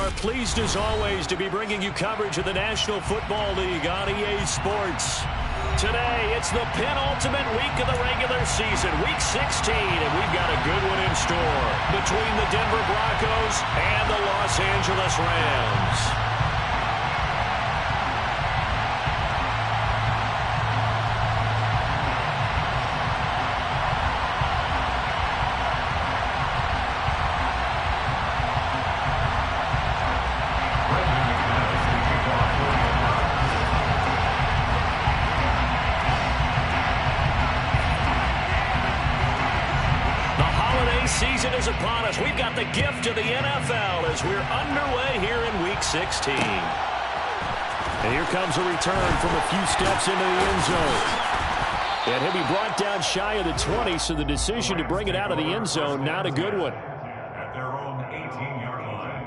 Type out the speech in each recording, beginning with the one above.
are pleased as always to be bringing you coverage of the National Football League on EA Sports. Today, it's the penultimate week of the regular season, Week 16, and we've got a good one in store between the Denver Broncos and the Los Angeles Rams. Season is upon us. We've got the gift of the NFL as we're underway here in Week 16. And here comes a return from a few steps into the end zone. And he'll be brought down shy of the 20, so the decision to bring it out of the end zone, not a good one. At their own 18-yard line.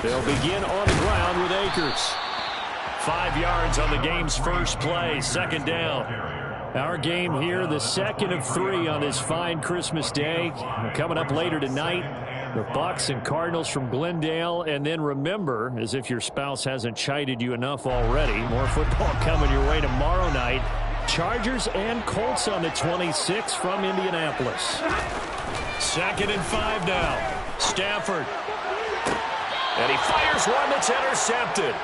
They'll begin on the ground with Akers. 5 yards on the game's first play, second down. Our game here, the second of 3 on this fine Christmas day. Coming up later tonight, the Bucs and Cardinals from Glendale. And then remember, as if your spouse hasn't chided you enough already, more football coming your way tomorrow night. Chargers and Colts on the 26th from Indianapolis. 2nd and 5 now. Stafford. And he fires one that's intercepted.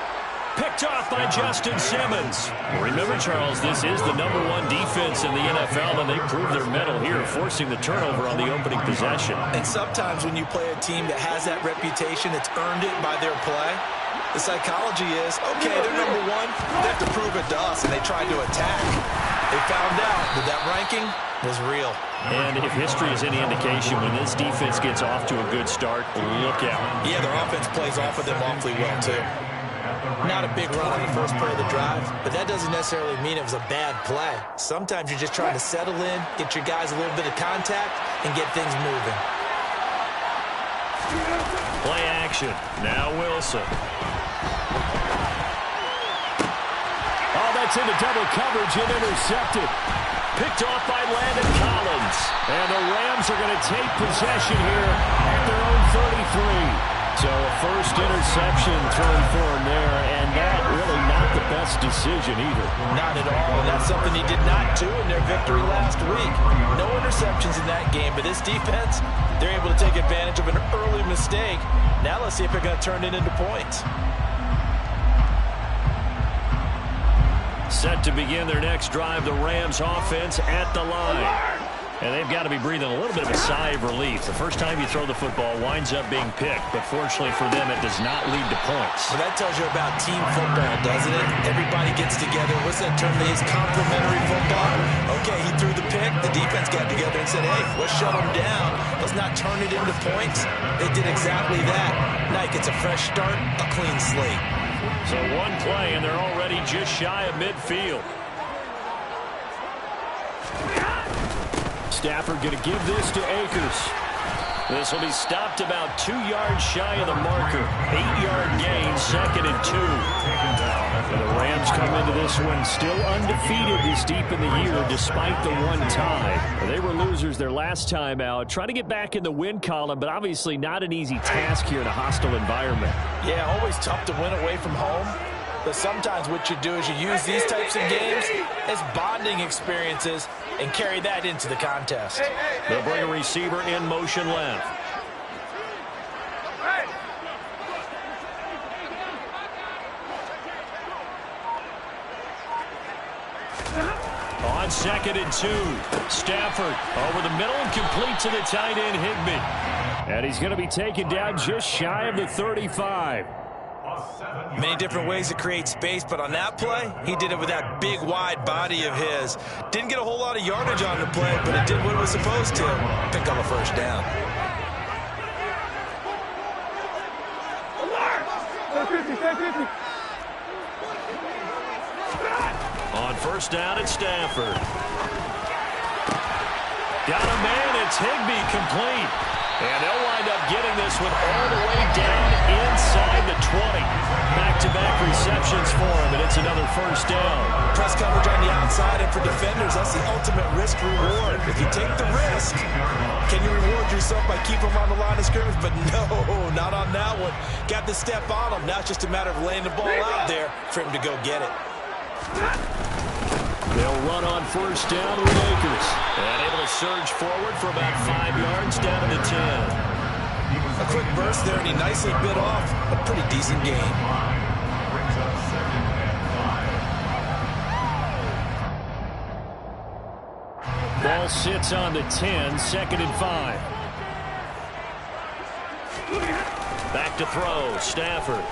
Picked off by Justin Simmons. Remember, Charles, this is the #1 defense in the NFL, and they proved their mettle here, forcing the turnover on the opening possession. And sometimes when you play a team that has that reputation, that's earned it by their play, the psychology is, okay, they're #1, they have to prove it to us, and they tried to attack. They found out that that ranking was real. And if history is any indication, when this defense gets off to a good start, look out. Yeah, their offense plays off of them awfully well, too. Not a big run on the first play of the drive, but that doesn't necessarily mean it was a bad play. Sometimes you're just trying to settle in, get your guys a little bit of contact, and get things moving. Play action. Now Wilson. Oh, that's into double coverage and intercepted. Picked off by Landon Collins. And the Rams are going to take possession here at their own 33. So a first interception thrown for him there, and that really not the best decision either. Not at all, and that's something he did not do in their victory last week. No interceptions in that game, but this defense, they're able to take advantage of an early mistake. Now let's see if they're going to turn it into points. Set to begin their next drive, the Rams offense at the line. And they've got to be breathing a little bit of a sigh of relief. The first time you throw the football winds up being picked, but fortunately for them, it does not lead to points. Well, that tells you about team football, doesn't it? Everybody gets together. What's that term they use? Complementary football. Okay, he threw the pick. The defense got together and said, hey, let's shut him down. Let's not turn it into points. They did exactly that. Now he gets a fresh start, a clean slate. So one play, and they're already just shy of midfield. Stafford going to give this to Akers. This will be stopped about 2 yards shy of the marker. 8-yard gain, 2nd and 2. And the Rams come into this one still undefeated this deep in the year despite the one tie. They were losers their last time out. Trying to get back in the win column, but obviously not an easy task here in a hostile environment. Yeah, always tough to win away from home. But sometimes what you do is you use these types of games as bonding experiences and carry that into the contest. They'll bring a receiver in motion left. On 2nd and 2, Stafford over the middle and complete to the tight end Higbee. And he's going to be taken down just shy of the 35. Many different ways to create space, but on that play, he did it with that big, wide body of his. Didn't get a whole lot of yardage on the play, but it did what it was supposed to. Pick up a first down. first down at Stanford. Got a man. It's Higbee complete. And they'll wind up getting this one all the way down inside the 20. Back-to-back receptions for him, and it's another first down. Press coverage on the outside, and for defenders, that's the ultimate risk-reward. If you take the risk, can you reward yourself by keeping him on the line of scrimmage? But no, not on that one. Got the step on him. Now it's just a matter of laying the ball out there for him to go get it. They'll run on first down with Akers. And able to surge forward for about 5 yards down to the 10. A quick burst there, and he nicely bit off a pretty decent gain. Ball sits on the 10, 2nd and 5. Back to throw, Stafford.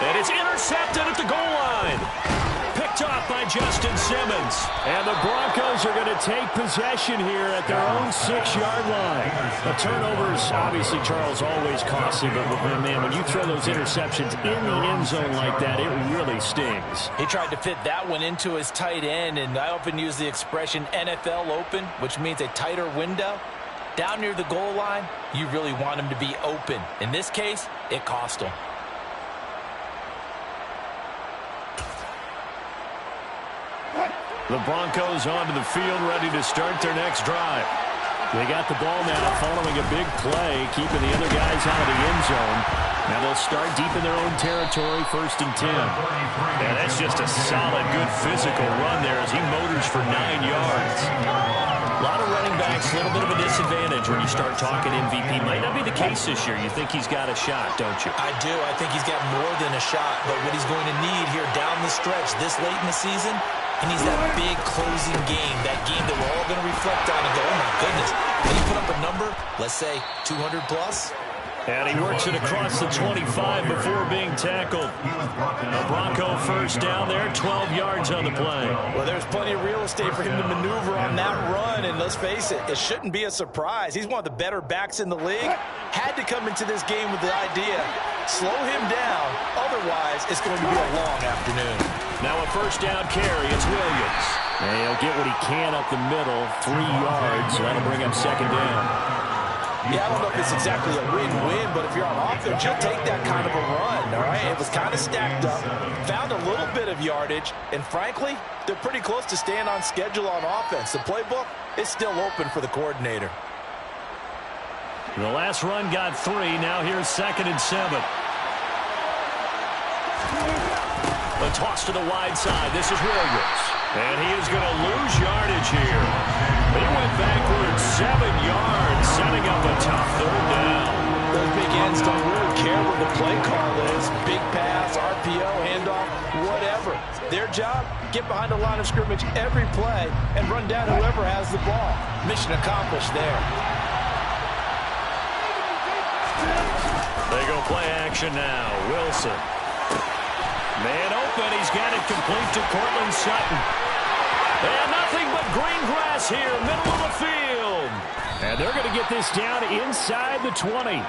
And it's intercepted at the goal line. Picked off by Justin Simmons. And the Broncos are going to take possession here at their own 6-yard line. The turnovers, obviously, Charles, always costly. But, man, when you throw those interceptions in the end zone like that, it really stings. He tried to fit that one into his tight end, and I often use the expression NFL open, which means a tighter window. Down near the goal line, you really want him to be open. In this case, it cost him. The Broncos onto the field, ready to start their next drive. They got the ball now following a big play, keeping the other guys out of the end zone. Now they'll start deep in their own territory, 1st and 10. And that's just a solid, good physical run there as he motors for 9 yards. A lot of running backs, a little bit of a disadvantage when you start talking MVP. Might not be the case this year. You think he's got a shot, don't you? I do. I think he's got more than a shot. But what he's going to need here down the stretch this late in the season, he needs that big closing game, that game that we're all going to reflect on and go, oh, my goodness. Can he put up a number, let's say 200 plus? And he works it across the 25 before being tackled. A Bronco first down there, 12 yards on the play. Well, there's plenty of real estate for him to maneuver on that run, and let's face it, it shouldn't be a surprise. He's one of the better backs in the league. Had to come into this game with the idea, slow him down, otherwise it's going to be a long afternoon. Now a first down carry, it's Williams. And he'll get what he can up the middle, 3 yards. That'll bring him 2nd down. Yeah, I don't know if it's exactly a win-win, but if you're on offense, you'll take that kind of a run, all right? It was kind of stacked up, found a little bit of yardage, and frankly, they're pretty close to staying on schedule on offense. The playbook is still open for the coordinator. The last run got 3. Now here's 2nd and 7. The toss to the wide side. This is Williams. And he is going to lose yardage here. They went backwards 7 yards, setting up a tough 3rd down. Those big ends don't really care what the play call is. Big pass, RPO, handoff, whatever. Their job, get behind the line of scrimmage every play and run down whoever has the ball. Mission accomplished there. They go play action now. Wilson. Man open. He's got it complete to Courtland Sutton. And nothing but green grass here, middle of the field. And they're going to get this down inside the 20.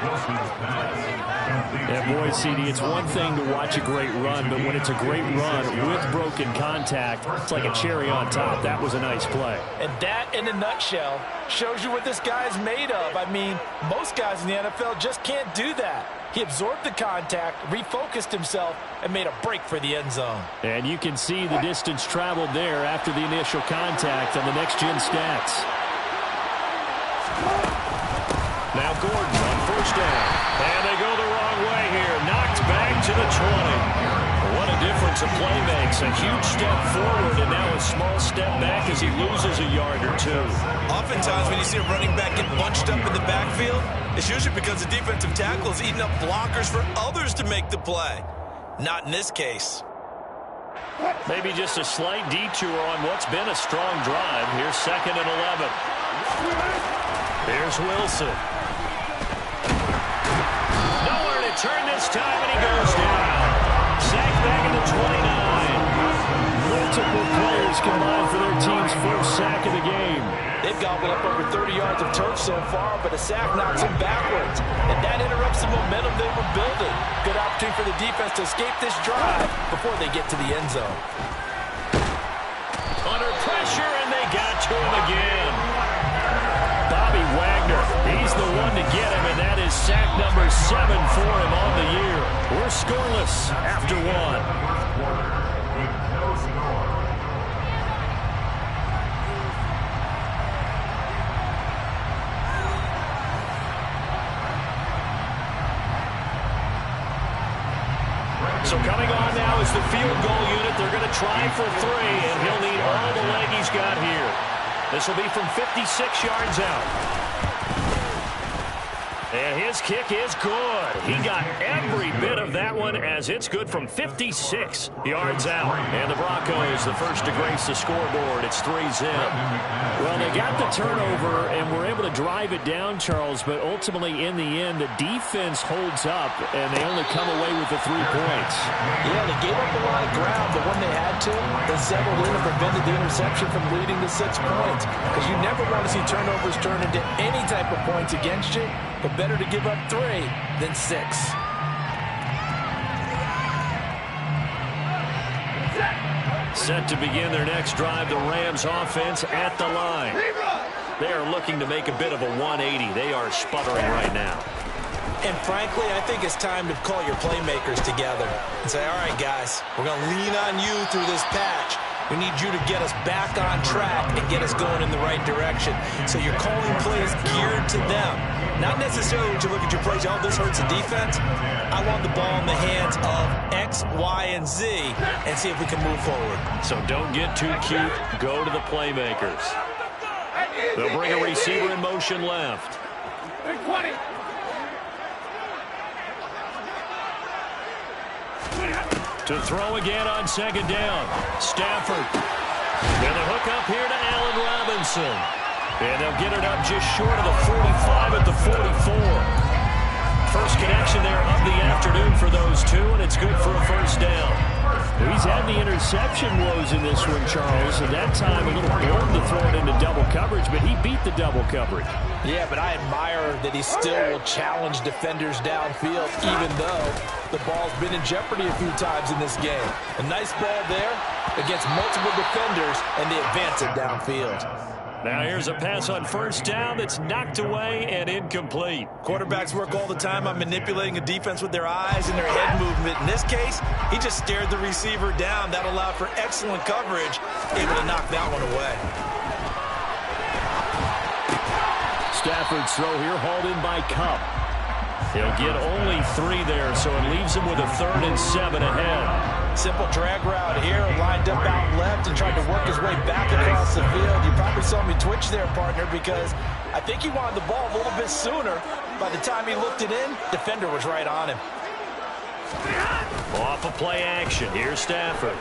And boy, CD, it's one thing to watch a great run, but when it's a great run with broken contact, it's like a cherry on top. That was a nice play. And that, in a nutshell, shows you what this guy's made of. I mean, most guys in the NFL just can't do that. He absorbed the contact, refocused himself, and made a break for the end zone. And you can see the distance traveled there after the initial contact on the next-gen stats. Now Gordon on first down. And they go the wrong way here. Knocked back to the 20. What a difference a play makes. A huge step forward and now a small step back as he loses a yard or 2. Oftentimes when you see a running back get bunched up in the backfield, it's usually because the defensive tackle is eating up blockers for others to make the play. Not in this case. Maybe just a slight detour on what's been a strong drive. Here's 2nd and 11. Here's Wilson. Nowhere to turn this time, and he goes down. Sacked back at the 29. Multiple players combined for their team's first sack of the game. They've gobbled up over 30 yards of turf so far, but a sack knocks them backwards. And that interrupts the momentum they were building. Good opportunity for the defense to escape this drive before they get to the end zone. pressure, and they got to him again. Bobby Wagner, he's the one to get him, and that is sack number 7 for him on the year. We're scoreless after 1. So coming on now is the field goal unit. They're going to try for 3, and he'll need all the leg he's got here. This will be from 56 yards out. And his kick is good. He got every bit of that one as it's good from 56 yards out. And the Broncos, the first to grace the scoreboard. It's 3-zip. Well, they got the turnover and were able to drive it down, Charles, but ultimately in the end, the defense holds up, and they only come away with the 3 points. Yeah, they gave up a lot of ground, but when they had to, they settled in and prevented the interception from leading to 6 points. Because you never want to see turnovers turn into any type of points against you. But better to give up 3 than 6. Set to begin their next drive, the Rams offense at the line. They are looking to make a bit of a 180. They are sputtering right now. And frankly, I think it's time to call your playmakers together and say, all right, guys, we're going to lean on you through this patch. We need you to get us back on track and get us going in the right direction. So you're calling plays geared to them. Not necessarily when you look at your plays, oh, this hurts the defense. I want the ball in the hands of X, Y, and Z and see if we can move forward. So don't get too cute. Go to the playmakers. They'll bring a receiver in motion left. 20. To throw again on second down. Stafford. And the hook up here to Allen Robinson. And they'll get it up just short of the 45 at the 44. First connection there of the afternoon for those two, and it's good for a first down. He's had the interception woes in this one, Charles, and that time a little bold to throw it into double coverage, but he beat the double coverage. Yeah, but I admire that he still will challenge defenders downfield, even though the ball's been in jeopardy a few times in this game. A nice ball there against multiple defenders, and they advance it downfield. Now here's a pass on first down that's knocked away and incomplete. Quarterbacks work all the time on manipulating a defense with their eyes and their head movement. In this case, he just stared the receiver down. That allowed for excellent coverage, able to knock that one away. Stafford's throw here hauled in by Kupp. He'll get only 3 there, so it leaves him with a 3rd and 7 ahead. Simple drag route here, lined up out left and tried to work his way back across the field. You probably saw me twitch there, partner, because I think he wanted the ball a little bit sooner. By the time he looked it in, defender was right on him. Off of play action, here's Stafford.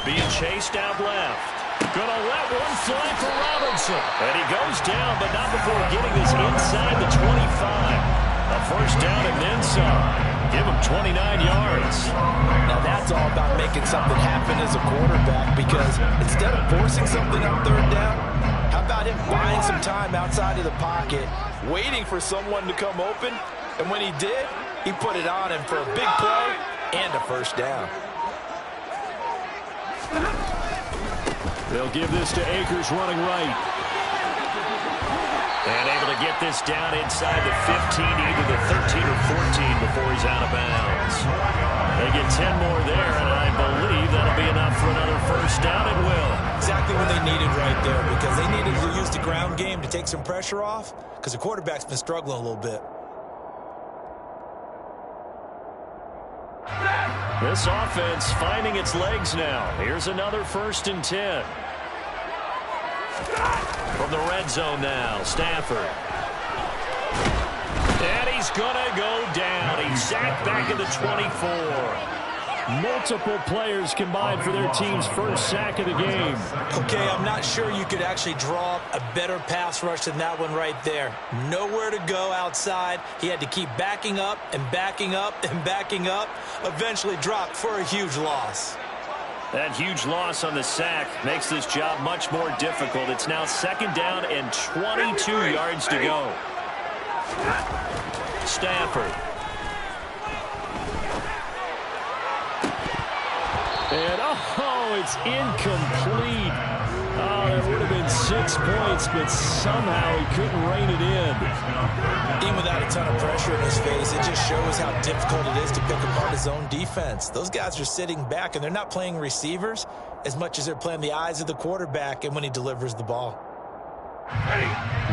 Being chased out left. Gonna let one fly for Robinson. And he goes down, but not before getting this inside the 25. A first down and then some. Give him 29 yards. Now that's all about making something happen as a quarterback, because instead of forcing something on 3rd down, how about him buying some time outside of the pocket, waiting for someone to come open, and when he did, he put it on him for a big play and a first down. They'll give this to Akers running right. And able to get this down inside the 15, either the 13 or 14 before he's out of bounds. They get 10 more there, and I believe that'll be enough for another first down. It will. Exactly what they needed right there, because they needed to use the ground game to take some pressure off, because the quarterback's been struggling a little bit. This offense finding its legs now. Here's another 1st and 10. From the red zone now, Stafford. And he's going to go down. He's sacked back at the 24. Multiple players combined for their team's first sack of the game. Okay, I'm not sure you could actually draw up a better pass rush than that one right there. Nowhere to go outside. He had to keep backing up and backing up and backing up. Eventually dropped for a huge loss. That huge loss on the sack makes this job much more difficult. It's now 2nd down and 22 yards to go. Stafford. And, oh, it's incomplete. Oh, that would have been 6 points, but somehow he couldn't rein it in. Even without a ton of pressure in his face, it just shows how difficult it is to pick apart his own defense. Those guys are sitting back, and they're not playing receivers as much as they're playing the eyes of the quarterback and when he delivers the ball.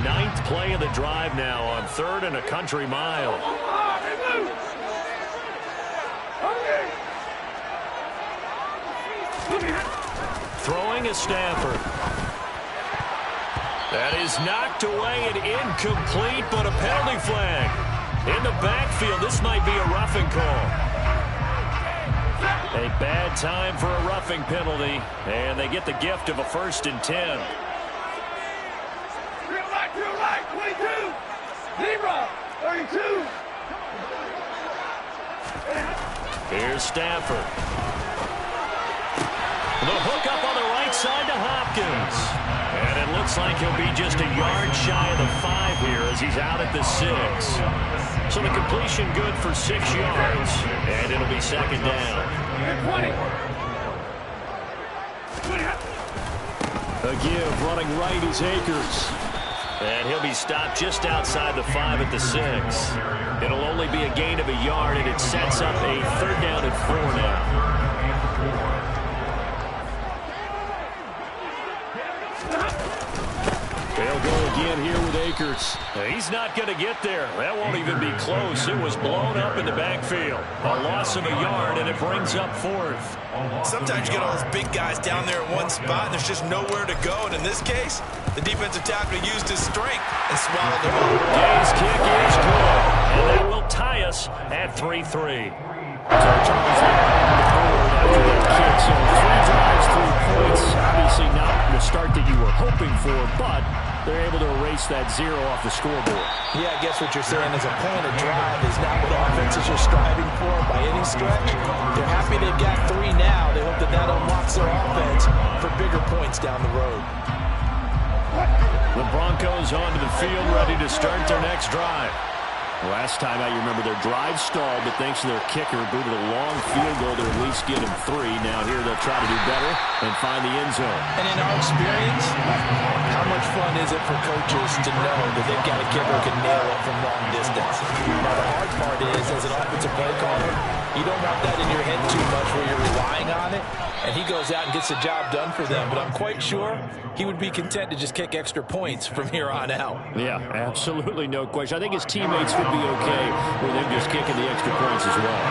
Ninth play of the drive now on 3rd and a country mile. Throwing is Stafford. That is knocked away and incomplete, but a penalty flag. In the backfield, this might be a roughing call. A bad time for a roughing penalty, and they get the gift of a 1st and 10. Drill right, 22. Zebra, 32. Here's Stafford. The hook up on the right side to Hopkins. And it looks like he'll be just a yard shy of the 5 here as he's out at the 6. So the completion good for 6 yards, and it'll be 2nd down. 20. A give running right is Akers. And he'll be stopped just outside the 5 at the 6. It'll only be a gain of a yard, and it sets up a 3rd down and 4 now. They'll go again here with Akers. He's not going to get there. That won't even be close. It was blown up in the backfield. A loss of a yard, and it brings up 4th. Sometimes you get all those big guys down there in one spot, and there's just nowhere to go. And in this case, the defensive tackle used his strength and swallowed them up. Gay's kick is good, and that will tie us at 3-3. So Charles on the board after that kick. So 3 drives, 3 points. Obviously not the start that you were hoping for, but they're able to erase that 0 off the scoreboard. Yeah, I guess what you're saying is a point of drive is not what offenses are striving for by any stretch. They're happy they've got 3 now. They hope that that unlocks their offense for bigger points down the road. The Broncos onto the field, ready to start their next drive. Last time out, you remember their drive stalled, but thanks to their kicker, booted a long field goal to at least get him 3. Now here they'll try to do better and find the end zone. And in our experience, how much fun is it for coaches to know that they've got a kicker who can nail it from long distance? Now the hard part is, as an offensive play caller, you don't want that in your head too much where you're relying on it, and he goes out and gets the job done for them. But I'm quite sure he would be content to just kick extra points from here on out. Yeah, absolutely no question. I think his teammates would be okay with him just kicking the extra points as well.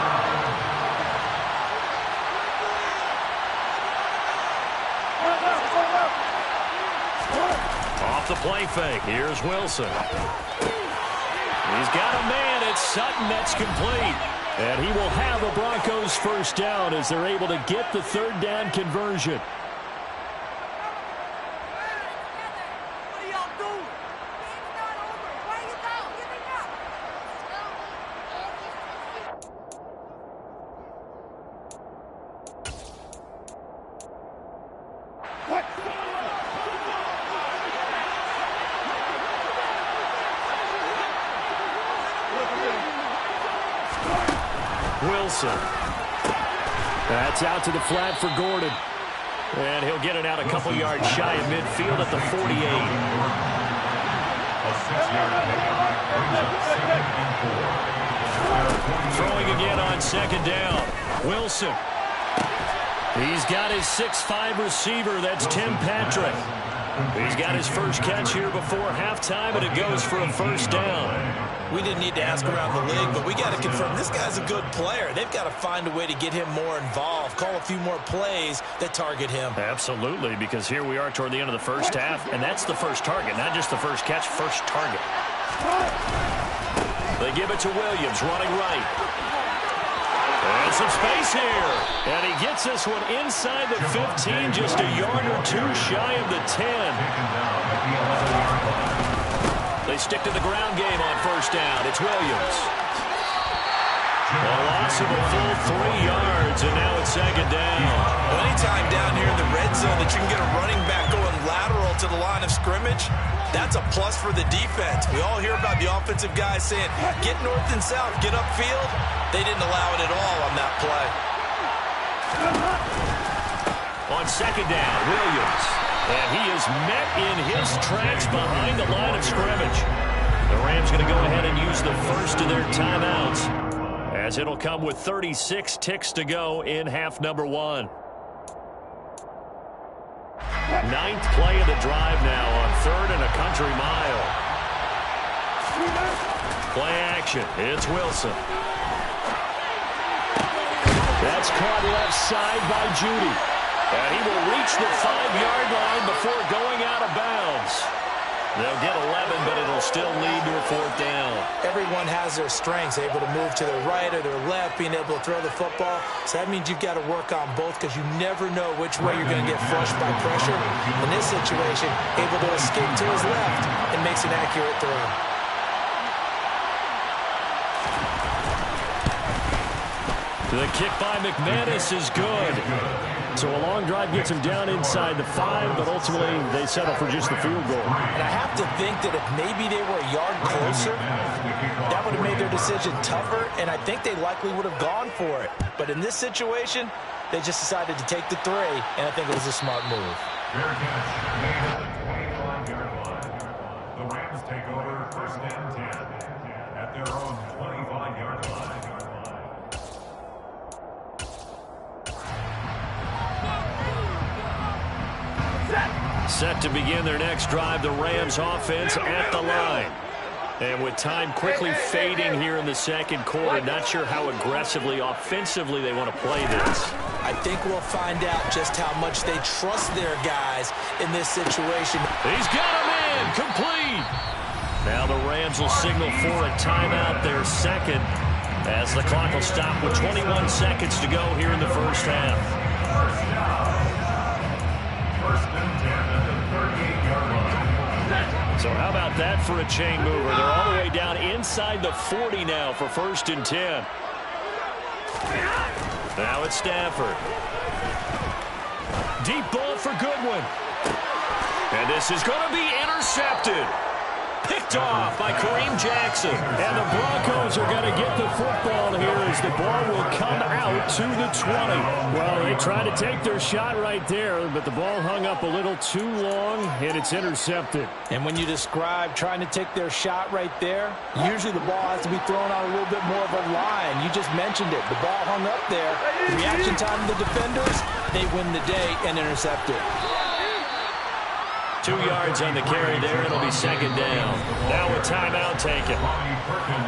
Off the play fake, here's Wilson. He's got a man, it's Sutton, that's complete. And he will have a Broncos 1st down as they're able to get the 3rd down conversion. Wilson. That's out to the flat for Gordon. And he'll get it out a couple yards shy of midfield at the 48. Throwing again on 2nd down. Wilson. He's got his 6'5" receiver. That's Tim Patrick. He's got his first catch here before halftime, and it goes for a 1st down. We didn't need to ask around the league, but we got to confirm this guy's a good player. They've got to find a way to get him more involved, call a few more plays that target him. Absolutely, because here we are toward the end of the 1st half, and that's the first target, not just the first catch, first target. They give it to Williams, running right. And some space here. And he gets this one inside the 15, just a yard or 2 shy of the 10. They stick to the ground game on 1st down. It's Williams. A loss of a full 3 yards, and now it's 2nd down. Well, anytime down here in the red zone that you can get a running back going lateral to the line of scrimmage, that's a plus for the defense. We all hear about the offensive guys saying, get north and south, get upfield. They didn't allow it at all on that play. On second down, Williams. And he is met in his tracks behind the line of scrimmage. The Rams going to go ahead and use the first of their timeouts, as it'll come with 36 ticks to go in half number 1. 9th play of the drive now on 3rd and a country mile. Play action. It's Wilson. That's caught left side by Judy. And he will reach the 5-yard line before going out of bounds. They'll get 11, but it'll still lead to a 4th down. Everyone has their strengths, able to move to their right or their left, being able to throw the football. So that means you've got to work on both, because you never know which way you're going to get flushed by pressure. In this situation, able to escape to his left and makes an accurate throw. The kick by McManus is good. So a long drive gets him down inside the 5, but ultimately they settle for just the field goal. And I have to think that if maybe they were a yard closer, that would have made their decision tougher, and I think they likely would have gone for it. But in this situation, they just decided to take the 3, and I think it was a smart move. Fair catch made at the 25-yard line. The Rams take over 1st and 10 at their own 25-yard line. Set to begin their next drive, the Rams offense at the line. And with time quickly fading here in the 2nd quarter, not sure how aggressively, offensively they want to play this. I think we'll find out just how much they trust their guys in this situation. He's got him in, complete. Now the Rams will signal for a timeout, their 2nd, as the clock will stop with 21 seconds to go here in the 1st half. So how about that for a chain mover? They're all the way down inside the 40 now for 1st and 10. Now it's Stafford. Deep ball for Goodwin. And this is going to be intercepted. Picked off by Kareem Jackson. And the Broncos are going to get the football here as the ball will come out to the 20. Well, they tried to take their shot right there, but the ball hung up a little too long, and it's intercepted. And when you describe trying to take their shot right there, usually the ball has to be thrown out a little bit more of a line. You just mentioned it. The ball hung up there. Reaction time to the defenders, they win the day and intercept it. 2 yards on the carry there. It'll be 2nd down. Now a timeout taken.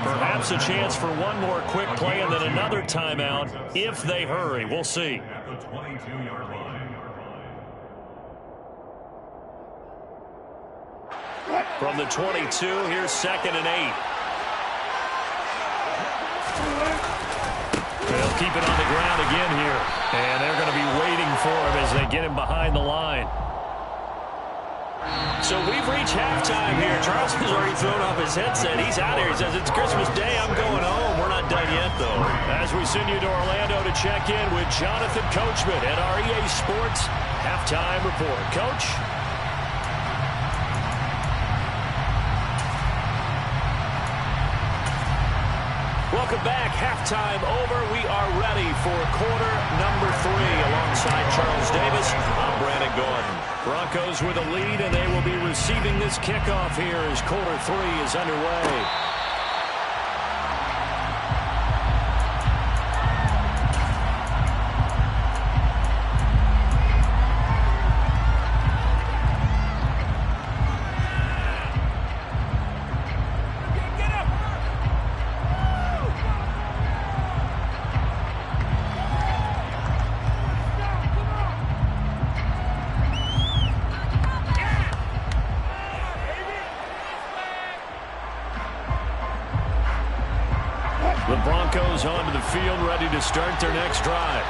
Perhaps a chance for one more quick play and then another timeout if they hurry. We'll see. At the 22-yard line. From the 22, here's 2nd and 8. They'll keep it on the ground again here. And they're going to be waiting for him as they get him behind the line. So we've reached halftime here. Charles has already thrown off his headset. He's out here. He says, it's Christmas Day. I'm going home. We're not done yet, though. As we send you to Orlando to check in with Jonathan Coachman at our EA Sports Halftime Report. Coach? Welcome back. Halftime over. We are ready for quarter number 3. Alongside Charles Davis, I'm Brandon Gordon. Broncos with a lead, and they will be receiving this kickoff here as quarter 3 is underway. The Broncos onto the field, ready to start their next drive.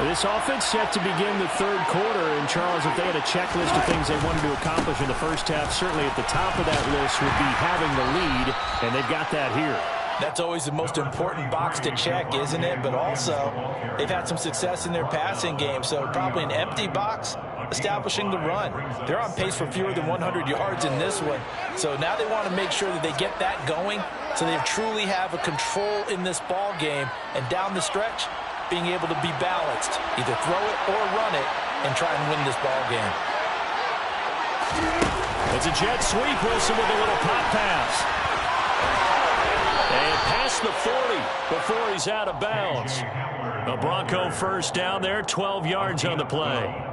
This offense set to begin the 3rd quarter, and Charles, if they had a checklist of things they wanted to accomplish in the 1st half, certainly at the top of that list would be having the lead, and they've got that here. That's always the most important box to check, isn't it? But also, they've had some success in their passing game, so probably an empty box establishing the run. They're on pace for fewer than 100 yards in this one, so now they want to make sure that they get that going so they truly have a control in this ball game, and down the stretch, being able to be balanced, either throw it or run it, and try and win this ball game. It's a jet sweep. Wilson with a little pop pass. And past the 40 before he's out of bounds. A Bronco first down there, 12 yards on the play.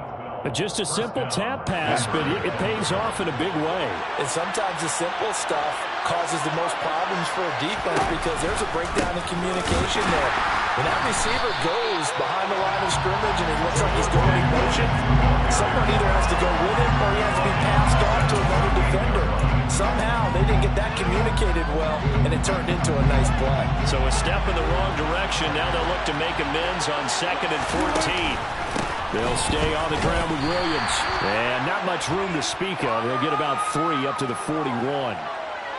Just a simple tap pass, but it pays off in a big way. And sometimes the simple stuff causes the most problems for a defense because there's a breakdown in communication there. When that receiver goes behind the line of scrimmage and it looks like he's going in motion, someone either has to go with him or he has to be passed off to another defender. Somehow they didn't get that communicated well, and it turned into a nice play. So a step in the wrong direction. Now they'll look to make amends on 2nd and 14. They'll stay on the ground with Williams. And not much room to speak of. They'll get about 3 up to the 41.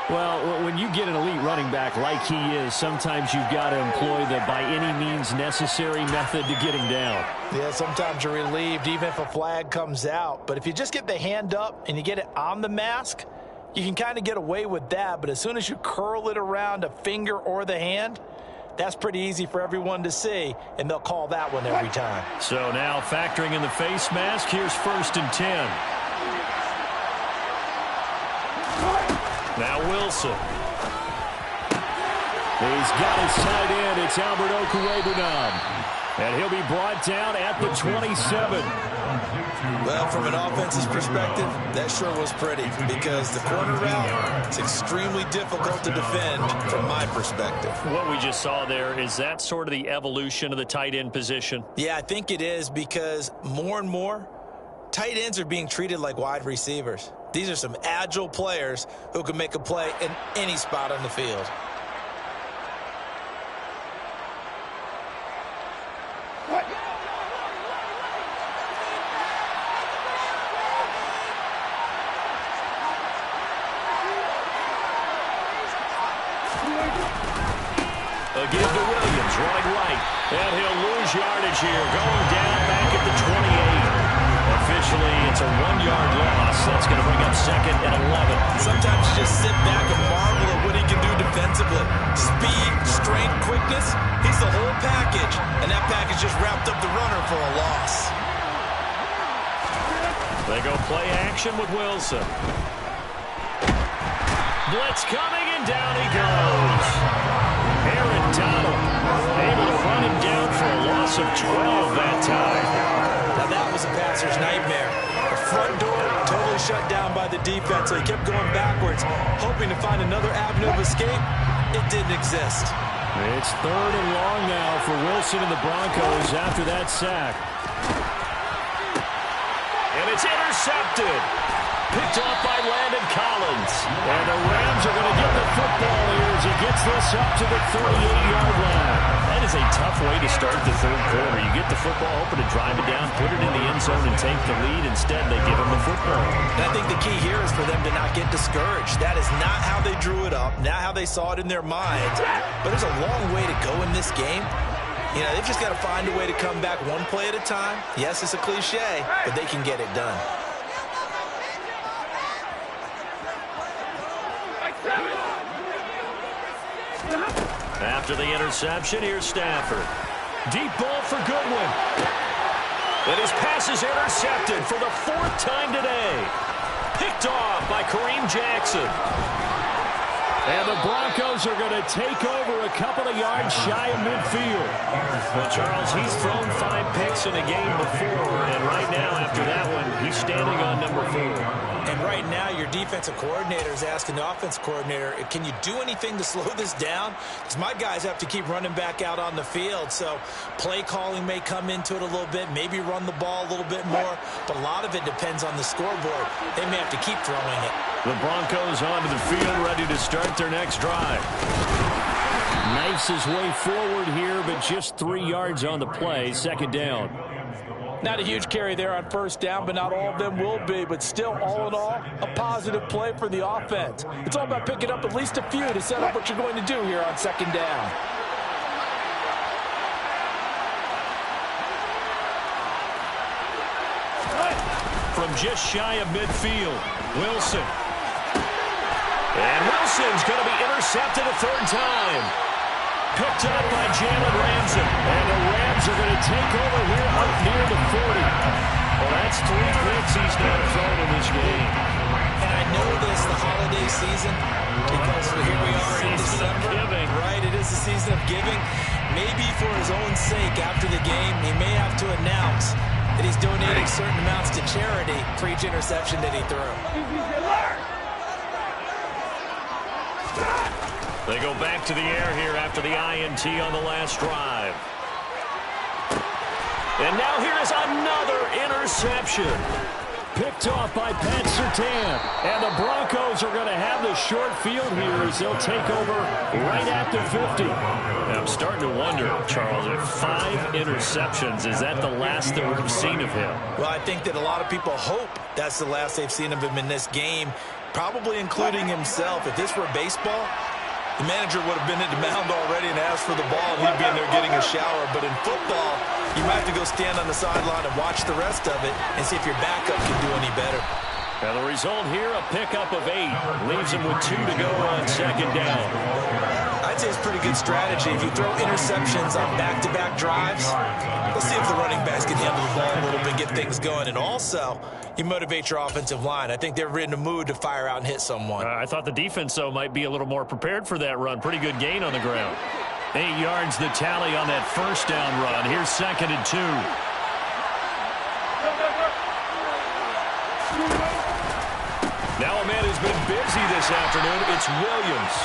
Well, when you get an elite running back like he is, sometimes you've got to employ the by any means necessary method to get him down. Yeah, sometimes you're relieved even if a flag comes out. But if you just get the hand up and you get it on the mask, you can kind of get away with that. But as soon as you curl it around a finger or the hand, that's pretty easy for everyone to see, and they'll call that one every time. So now factoring in the face mask, here's 1st and 10. Now Wilson. He's got his tight end. It's Albert Okwuegbunam. And he'll be brought down at the 27. Well, from an offense's perspective, that sure was pretty because the corner route, it's extremely difficult to defend from my perspective. What we just saw there, is that sort of the evolution of the tight end position? Yeah, I think it is because more and more, tight ends are being treated like wide receivers. These are some agile players who can make a play in any spot on the field. A give to Williams, running right. And he'll lose yardage here, going down back at the 28. Officially, it's a 1-yard loss. That's going to bring up 2nd and 11. Sometimes you just sit back and marvel at what he can do defensively. Speed, strength, quickness, he's the whole package. And that package just wrapped up the runner for a loss. They go play action with Wilson. Blitz coming, and down he goes. Aaron Donald able to run him down for a loss of 12 that time. Now that was a passer's nightmare. The front door totally shut down by the defense, so he kept going backwards, hoping to find another avenue of escape. It didn't exist. It's 3rd and long now for Wilson and the Broncos after that sack. And it's intercepted. Picked off by Landon Collins. And the Rams are going to get the football here as he gets this up to the 38-yard line. That is a tough way to start the 3rd quarter. You get the football, hoping to drive it down, put it in the end zone, and take the lead. Instead, they give him the football. And I think the key here is for them to not get discouraged. That is not how they drew it up, not how they saw it in their minds. But there's a long way to go in this game. You know, they've just got to find a way to come back one play at a time. Yes, it's a cliche, but they can get it done. After the interception, here's Stafford. Deep ball for Goodwin. And his pass is intercepted for the 4th time today. Picked off by Kareem Jackson. And the Broncos are going to take over a couple of yards shy of midfield. Well, Charles, he's thrown 5 picks in a game before, and right now, after that one, he's standing on number 4. And right now, your defensive coordinator is asking the offense coordinator, can you do anything to slow this down? Because my guys have to keep running back out on the field. So play calling may come into it a little bit, maybe run the ball a little bit more. But a lot of it depends on the scoreboard. They may have to keep throwing it. The Broncos onto the field, ready to start their next drive. Knifes his way forward here, but just 3 yards on the play. 2nd down. Not a huge carry there on 1st down, but not all of them will be. But still, all in all, a positive play for the offense. It's all about picking up at least a few to set up what you're going to do here on 2nd down. From just shy of midfield, Wilson. And Wilson's going to be intercepted a 3rd time. Picked up by Jalen Ramsey. And the Rams are going to take over here up near the 40. Well, that's 3 picks he's now thrown in this game. And I know this, the holiday season, because here we are in December. Right, it is the season of giving. Maybe for his own sake, after the game, he may have to announce that he's donating certain amounts to charity for each interception that he threw. They go back to the air here after the INT on the last drive. And now here's another interception. Picked off by Pat Surtain. And the Broncos are going to have the short field here as they'll take over right at the 50. Now, I'm starting to wonder, Charles, if 5 interceptions, is that the last that we've seen of him? Well, I think that a lot of people hope that's the last they've seen of him in this game, probably including himself. If this were baseball, the manager would have been at the mound already and asked for the ball, and he'd be in there getting a shower. But in football, you might have to go stand on the sideline and watch the rest of it and see if your backup can do any better. Now the result here, a pickup of 8. Leaves him with 2 to go on second down. I'd say it's pretty good strategy. If you throw interceptions on back-to-back drives, let's see if the running backs can handle the ball a little bit, get things going. And also, you motivate your offensive line. I think they're in the mood to fire out and hit someone. I thought the defense, though, might be a little more prepared for that run. Pretty good gain on the ground. 8 yards the tally on that first down run. Here's 2nd and 2. Now a man who's been busy this afternoon, it's Williams.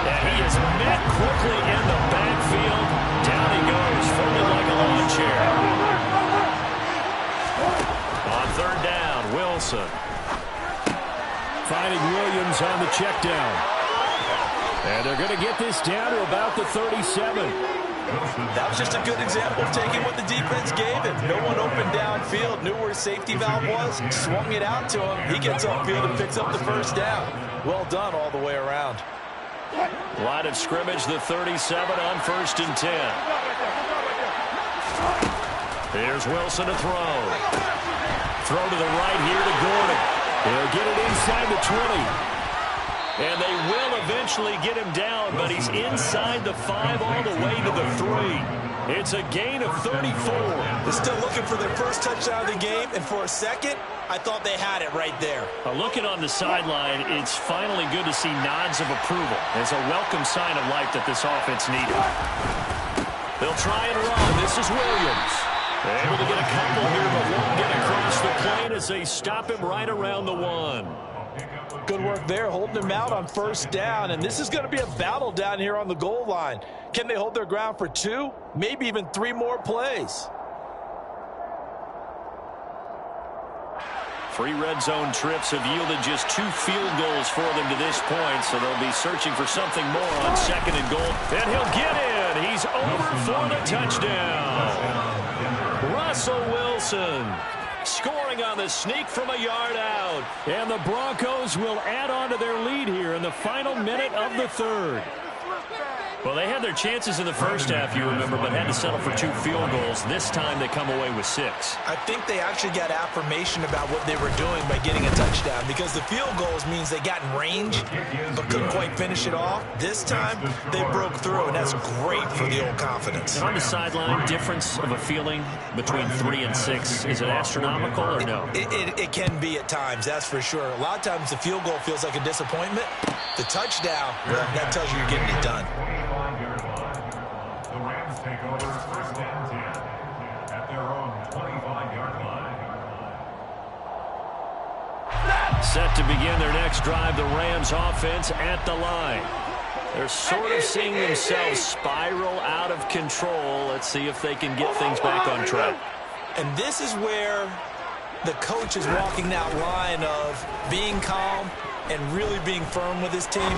And he is met quickly in the backfield. Down he goes, folded like a lawn chair. On 3rd down, Wilson. Finding Williams on the check down. And they're going to get this down to about the 37. That was just a good example of taking what the defense gave him. No one open downfield, knew where his safety valve was, swung it out to him. He gets upfield and picks up the first down. Well done all the way around. Line of scrimmage, the 37 on 1st and 10. Here's Wilson to throw. Throw to the right here to Gordon. He'll get it inside the 20. And they will eventually get him down, but he's inside the 5 all the way to the 3. It's a gain of 34. They're still looking for their first touchdown of the game, and for a second, I thought they had it right there. Looking on the sideline, it's finally good to see nods of approval. It's a welcome sign of life that this offense needed. They'll try and run. This is Williams. Able to get a couple here, but won't get across the plane as they stop him right around the 1. Good work there, holding him out on 1st down, and this is going to be a battle down here on the goal line. Can they hold their ground for 2, maybe even 3 more plays? 3 red zone trips have yielded just 2 field goals for them to this point, so they'll be searching for something more on 2nd and goal. And he'll get in. He's over for the touchdown. Russell Wilson scoring on the sneak from a yard out. And the Broncos will add on to their lead here in the final minute of the 3rd. Well, they had their chances in the first half, you remember, but had to settle for 2 field goals. This time they come away with 6. I think they actually got affirmation about what they were doing by getting a touchdown, because the field goals means they got in range but couldn't quite finish it off. This time they broke through, and that's great for the old confidence. And on the sideline, difference of a feeling between 3 and 6, is it astronomical or no? It can be at times, that's for sure. A lot of times the field goal feels like a disappointment. The touchdown, well, that tells you you're getting it done. The Rams take over 1st and 10 at their own 25-yard line. Set to begin their next drive, the Rams offense at the line. They're sort of seeing themselves spiral out of control. Let's see if they can get things back on track. And this is where the coach is walking that line of being calm and really being firm with his team.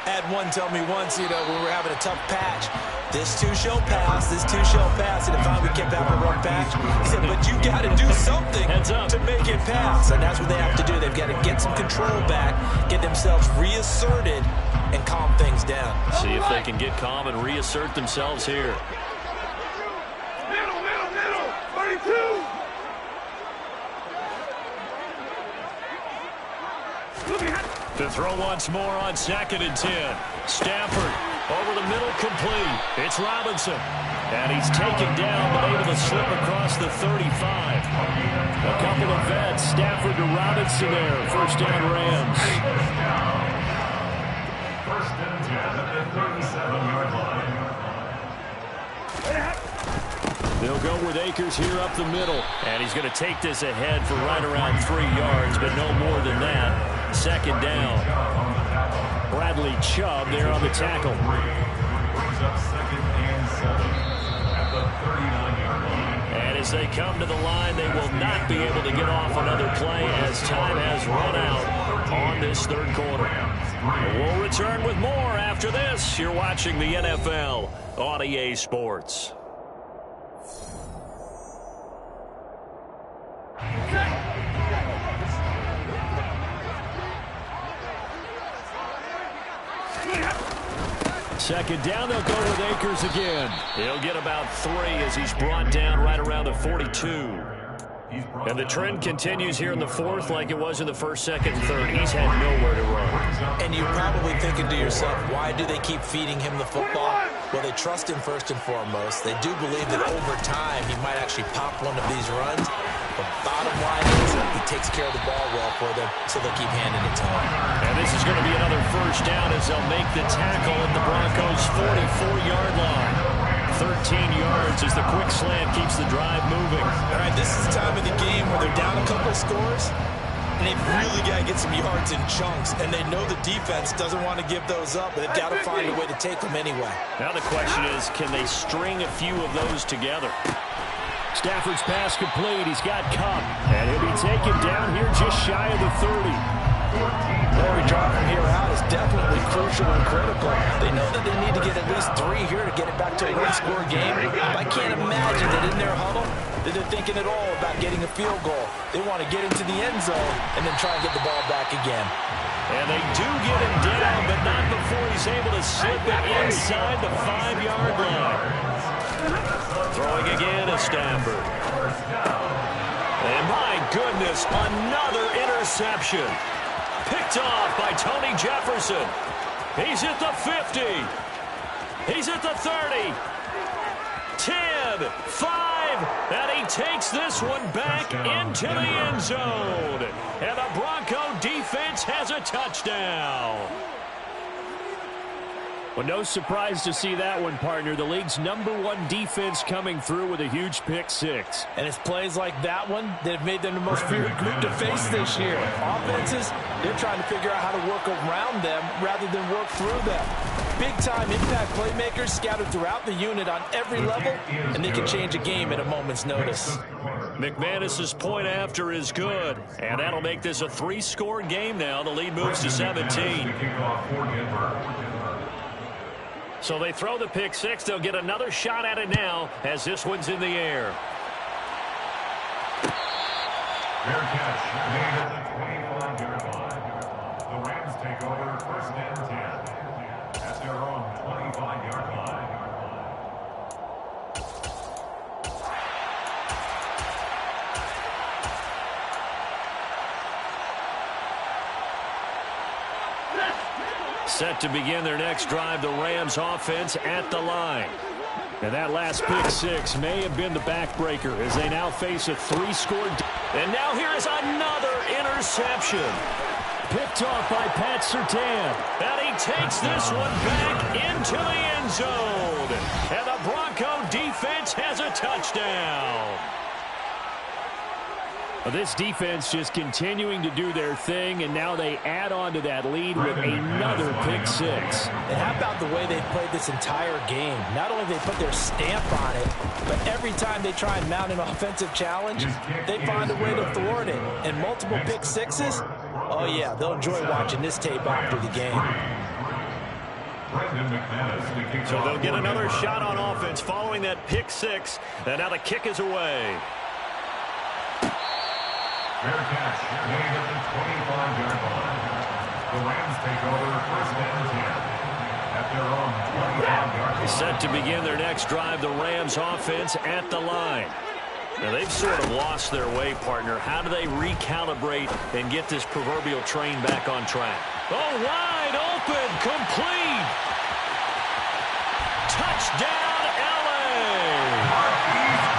I had one tell me once, when we were having a tough patch, this too shall pass, this too shall pass. And if finally we kept having a rough patch, he said, but you got to do something to make it pass. And that's what they have to do. They've got to get some control back, get themselves reasserted, and calm things down. See if they can get calm and reassert themselves here. Middle, 32. To throw once more on 2nd and 10. Stafford over the middle, complete. It's Robinson. And he's taken down, but able to slip across the 35. A couple of vets, Stafford to Robinson there. First down, Rams. First and 10 at the 37-yard line. They'll go with Akers here up the middle. And he's going to take this ahead for right around 3 yards, but no more than that. 2nd down. Bradley Chubb there on the tackle. Brings up 2nd and 7 at the 39-yard line. And as they come to the line, they will not be able to get off another play as time has run out on this 3rd quarter. We'll return with more after this. You're watching the NFL on EA Sports. Second down, they'll go with Akers again. He'll get about 3 as he's brought down right around the 42. And the trend continues here in the 4th like it was in the 1st, 2nd, and 3rd. He's had nowhere to run. And you're probably thinking to yourself, why do they keep feeding him the football? Well, they trust him first and foremost. They do believe that over time he might actually pop one of these runs. The bottom line is he takes care of the ball well for them, so they'll keep handing it to him. And this is going to be another first down as they'll make the tackle at the Broncos' 44-yard line. 13 yards as the quick slant keeps the drive moving. All right, this is the time of the game where they're down a couple scores, and they've really got to get some yards in chunks, and they know the defense doesn't want to give those up, but they've got to find a way to take them anyway. Now the question is, can they string a few of those together? Stafford's pass complete. He's got Kupp, and he'll be taken down here just shy of the 30. Every drive from here out is definitely crucial and critical. They know that they need to get at least 3 here to get it back to a one-score game. But I can't imagine that in their huddle that they're thinking at all about getting a field goal. They want to get into the end zone and then try and get the ball back again. And they do get him down, but not before he's able to slip it inside the 5-yard line. Throwing again is Stafford. And my goodness, another interception. Picked off by Tony Jefferson. He's at the 50. He's at the 30. 10, 5, and he takes this one back into the end zone. And the Bronco defense has a touchdown. Well, no surprise to see that one, partner. The league's #1 defense coming through with a huge pick-6. And it's plays like that one that have made them the most feared group to face this year. Offenses, they're trying to figure out how to work around them rather than work through them. Big-time impact playmakers scattered throughout the unit on every level, and they can change a game at a moment's notice. McManus's point after is good, and that'll make this a 3-score game now. The lead moves to 17. So they throw the pick-6. They'll get another shot at it now as this one's in the air. Fair catch made at the 25-yard line. The Rams take over 1st and 10 at their own 25-yard line. Set to begin their next drive, the Rams offense at the line. And that last pick-6 may have been the backbreaker as they now face a 3-score. And now here is another interception. Picked off by Pat Surtain. And he takes this one back into the end zone. And the Bronco defense has a touchdown. Well, this defense just continuing to do their thing, and now they add on to that lead with another pick-6. And how about the way they've played this entire game? Not only they put their stamp on it, but every time they try and mount an offensive challenge, they find a way to thwart it. And multiple pick-6s, oh yeah, they'll enjoy watching this tape after the game. So they'll get another shot on offense following that pick-6, and now the kick is away. Fair catch made at the 25-yard line. The Rams take over 1st and 10 at their own 25-yard line. Set to begin their next drive, the Rams offense at the line. Now they've sort of lost their way, partner. How do they recalibrate and get this proverbial train back on track? Oh, wide open, complete. Touchdown, LA.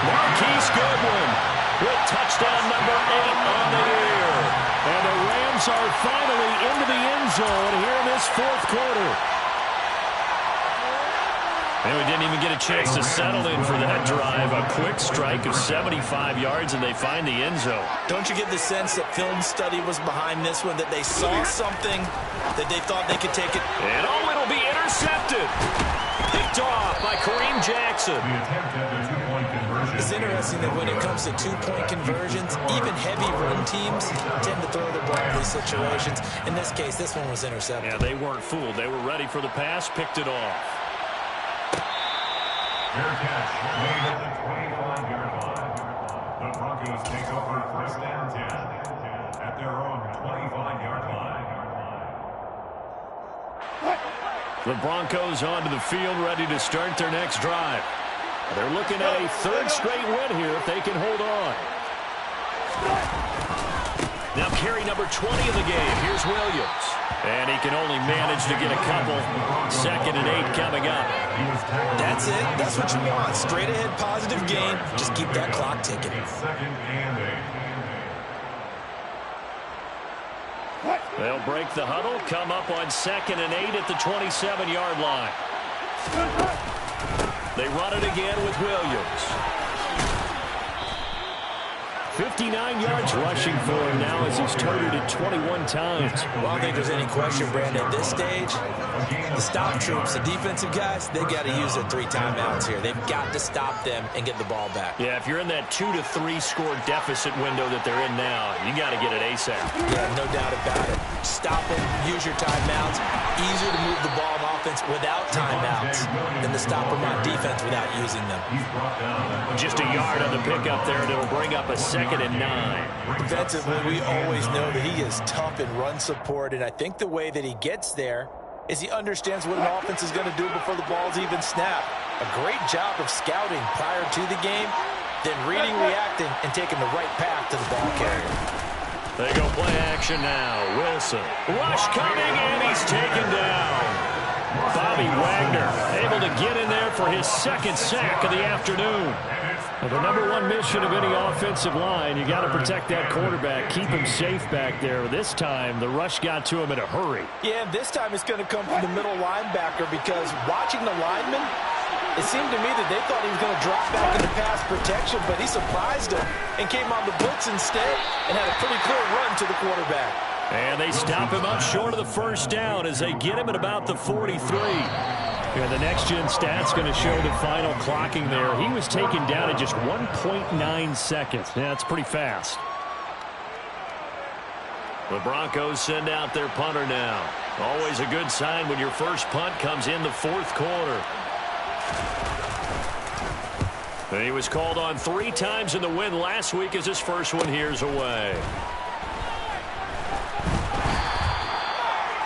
Marquise Goodwin with touchdown number 8 on the year. And the Rams are finally into the end zone here in this fourth quarter. And we didn't even get a chance to settle in for that drive. A quick strike of 75 yards, and they find the end zone. Don't you get the sense that film study was behind this one, that they saw something, that they thought they could take it? And oh, it'll be intercepted. Picked off by Kareem Jackson. The attempt at the two-point conversion. It's interesting that when it comes to two-point conversions, even heavy run teams tend to throw the ball in these situations. In this case, this one was intercepted. Yeah, they weren't fooled. They were ready for the pass, picked it off. Fair catch made at the 25-yard line. The Broncos take over first and 10 at their own 25-yard line. The Broncos onto the field, ready to start their next drive. They're looking at a third straight win here if they can hold on. Now carry number 20 of the game. Here's Williams. And he can only manage to get a couple. 2nd and 8 coming up. That's it. That's what you want. Straight ahead positive gain. Just keep that clock ticking. 2nd and 8. They'll break the huddle, come up on 2nd and 8 at the 27-yard line. They run it again with Williams. 59 yards rushing for him now as he's toted it 21 times. Well, I don't think there's any question, Brandon. At this stage, the stop troops, the defensive guys, they've got to use their 3 timeouts here. They've got to stop them and get the ball back. Yeah, if you're in that 2 to 3 score deficit window that they're in now, you got to get it ASAP. Yeah, no doubt about it. Stop them, use your timeouts. Easier to move the ball on offense without timeouts than to stop them on defense without using them. Just a yard on the pickup there, and it'll bring up a 2nd and 9. Defensively, we always know that he is tough in run support, and I think the way that he gets there is he understands what an offense is going to do before the ball's even snapped. A great job of scouting prior to the game, then reading, reacting, and taking the right path to the ball carrier. They go play action now. Wilson. Rush coming, and he's taken down. Bobby Wagner able to get in there for his 2nd sack of the afternoon. Well, the number 1 mission of any offensive line, you got to protect that quarterback, keep him safe back there. This time, the rush got to him in a hurry. Yeah, this time it's going to come from the middle linebacker because watching the lineman, it seemed to me that they thought he was going to drop back into pass protection, but he surprised him and came on the blitz instead and had a pretty clear run to the quarterback. And they stop him up short of the first down as they get him at about the 43. And the next-gen stats going to show the final clocking there. He was taken down in just 1.9 seconds. Yeah, that's pretty fast. The Broncos send out their punter now. Always a good sign when your first punt comes in the fourth quarter. And he was called on 3 times in the win last week as his first one here's away.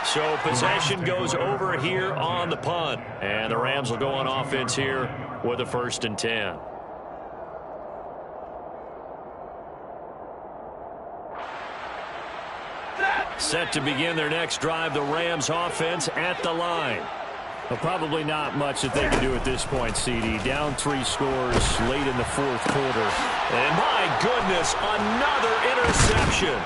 So possession goes over here on the punt. And the Rams will go on offense here with a 1st and 10. Set to begin their next drive, the Rams offense at the line. Well, probably not much that they can do at this point, CD. Down 3 scores late in the fourth quarter. And my goodness, another interception.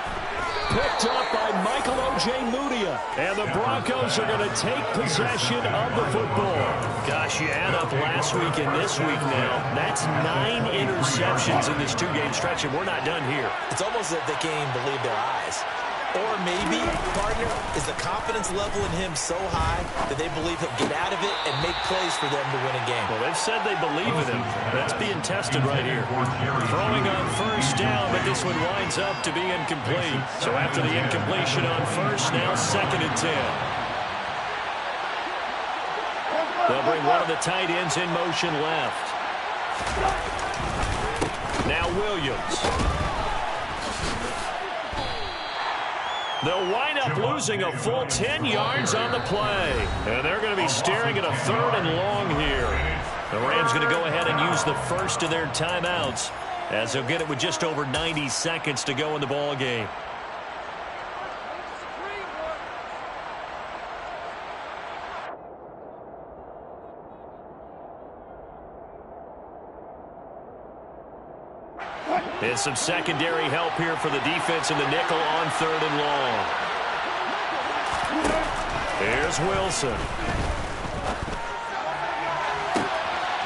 Picked up by Michael Ojemudia. And the Broncos are going to take possession of the football. Gosh, you add up last week and this week now. That's 9 interceptions in this 2-game stretch, and we're not done here. It's almost as if they can't even believe their eyes. Or maybe, partner, is the confidence level in him so high that they believe he'll get out of it and make plays for them to win a game. Well, they've said they believe in him. That's being tested right here. Throwing on first down, but this one winds up to be incomplete. So after the incompletion on first, now 2nd and 10. They'll bring one of the tight ends in motion left. Now Williams. They'll wind up losing a full 10 yards on the play. And they're going to be staring at a 3rd and long here. The Rams going to go ahead and use the first of their timeouts as they'll get it with just over 90 seconds to go in the ball game. And some secondary help here for the defense in the nickel on 3rd and long. Here's Wilson.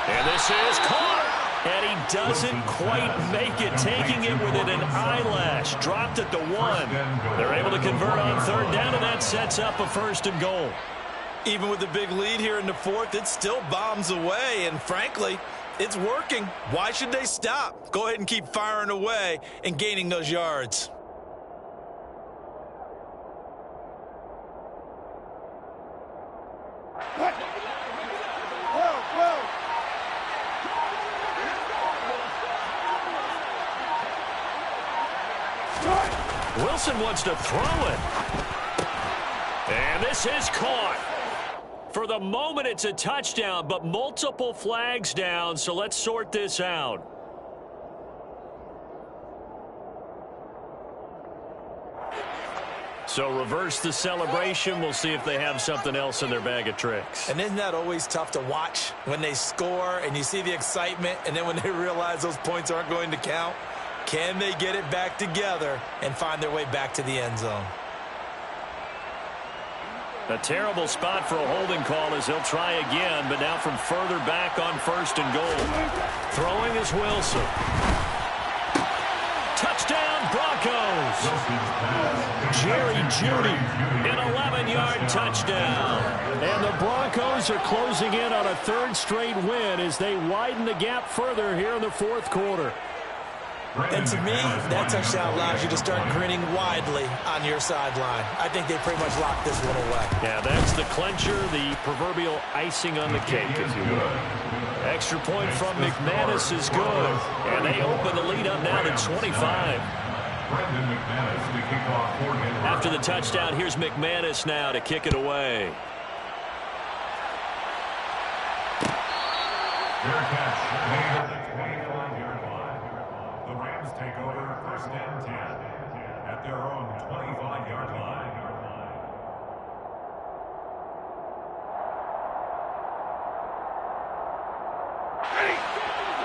And this is caught. And he doesn't quite make it, taking it within an eyelash. Dropped at the 1. They're able to convert on 3rd down, and that sets up a 1st and goal. Even with the big lead here in the 4th, it still bombs away, and frankly, it's working. Why should they stop? Go ahead and keep firing away and gaining those yards. Wilson wants to throw it. And this is caught. For the moment, it's a touchdown, but multiple flags down, so let's sort this out. So reverse the celebration. We'll see if they have something else in their bag of tricks. And isn't that always tough to watch when they score and you see the excitement, and then when they realize those points aren't going to count? Can they get it back together and find their way back to the end zone? A terrible spot for a holding call as they'll try again, but now from further back on 1st and goal. Throwing is Wilson. Touchdown, Broncos. Jerry Jeudy, an 11-yard touchdown. And the Broncos are closing in on a 3rd straight win as they widen the gap further here in the 4th quarter. And to me, that touchdown allows you to start grinning widely on your sideline. I think they pretty much locked this one away. Yeah, that's the clincher, the proverbial icing on the cake, if you will. Extra point from McManus is good. And they open the lead up now to 25. After the touchdown, here's McManus now to kick it away. Fair catch made at the 25-yard line. The Rams take over 1st and 10 at their own 25-yard line.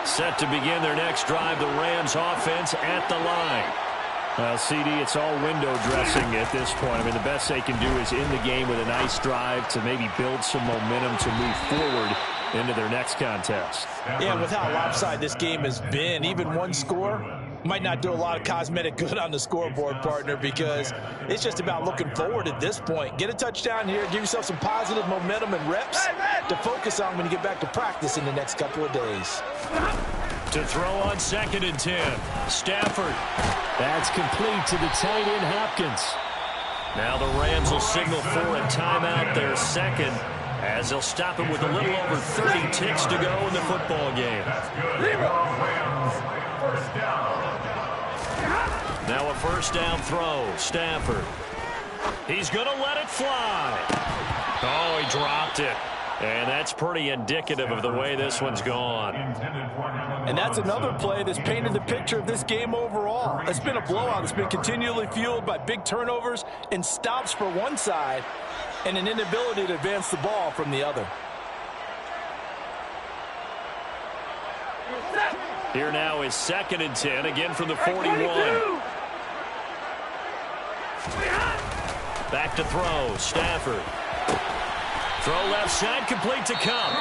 Set to begin their next drive, the Rams offense at the line. Well, CD, it's all window dressing at this point. I mean, the best they can do is end the game with a nice drive to maybe build some momentum to move forward into their next contest. Yeah, with how lopsided this game has been, even one score might not do a lot of cosmetic good on the scoreboard, partner, because it's just about looking forward at this point. Get a touchdown here, give yourself some positive momentum and reps to focus on when you get back to practice in the next couple of days. To throw on 2nd and 10. Stafford. That's complete to the tight end, Hopkins. Now the Rams will signal for a timeout, their 2nd, as they'll stop it with a little over 30 ticks to go in the football game. Now a 1st down throw. Stafford. He's going to let it fly. Oh, he dropped it. And that's pretty indicative of the way this one's gone. And that's another play that's painted the picture of this game overall. It's been a blowout. It's been continually fueled by big turnovers and stops for one side and an inability to advance the ball from the other. Here now is 2nd and 10, again from the 41. Back to throw, Stafford. Throw left side, complete to Kupp.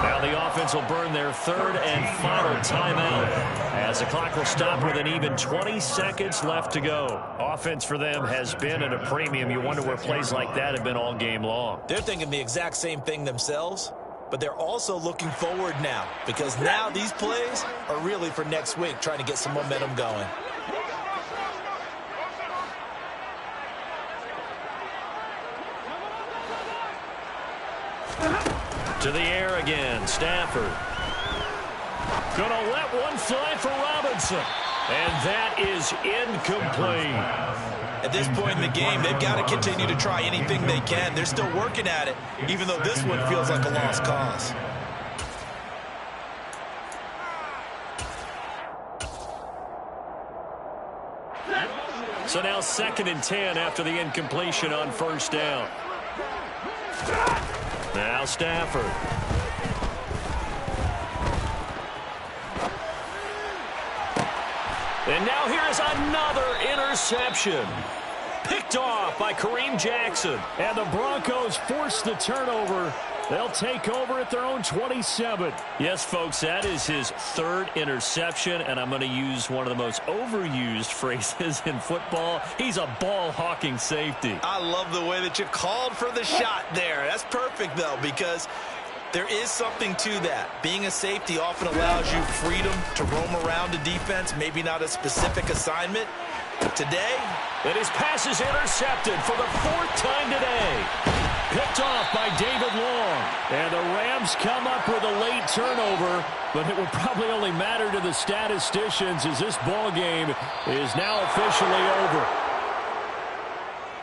Now the offense will burn their 3rd and final timeout as the clock will stop with an even 20 seconds left to go. Offense for them has been at a premium. You wonder where plays like that have been all game long. They're thinking the exact same thing themselves, but they're also looking forward now because now these plays are really for next week, trying to get some momentum going. To the air again, Stafford. Gonna let one fly for Robinson. And that is incomplete. At this point in the game, they've got to continue to try anything they can. They're still working at it, even though this one feels like a lost cause. So now 2nd and 10 after the incompletion on 1st down. Now Stafford. And now here is another interception. Picked off by Kareem Jackson. And the Broncos force the turnover. They'll take over at their own 27. Yes, folks, that is his third interception, and I'm going to use one of the most overused phrases in football. He's a ball-hawking safety. I love the way that you called for the shot there. That's perfect, though, because there is something to that. Being a safety often allows you freedom to roam around a defense, maybe not a specific assignment. But today, and his pass is intercepted for the fourth time today. Picked off by David Long. And the Rams come up with a late turnover, but it will probably only matter to the statisticians as this ball game is now officially over.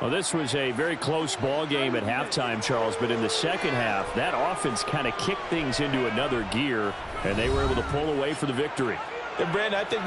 Well, this was a very close ball game at halftime, Charles, but in the second half, that offense kind of kicked things into another gear, and they were able to pull away for the victory. And Brandon, I think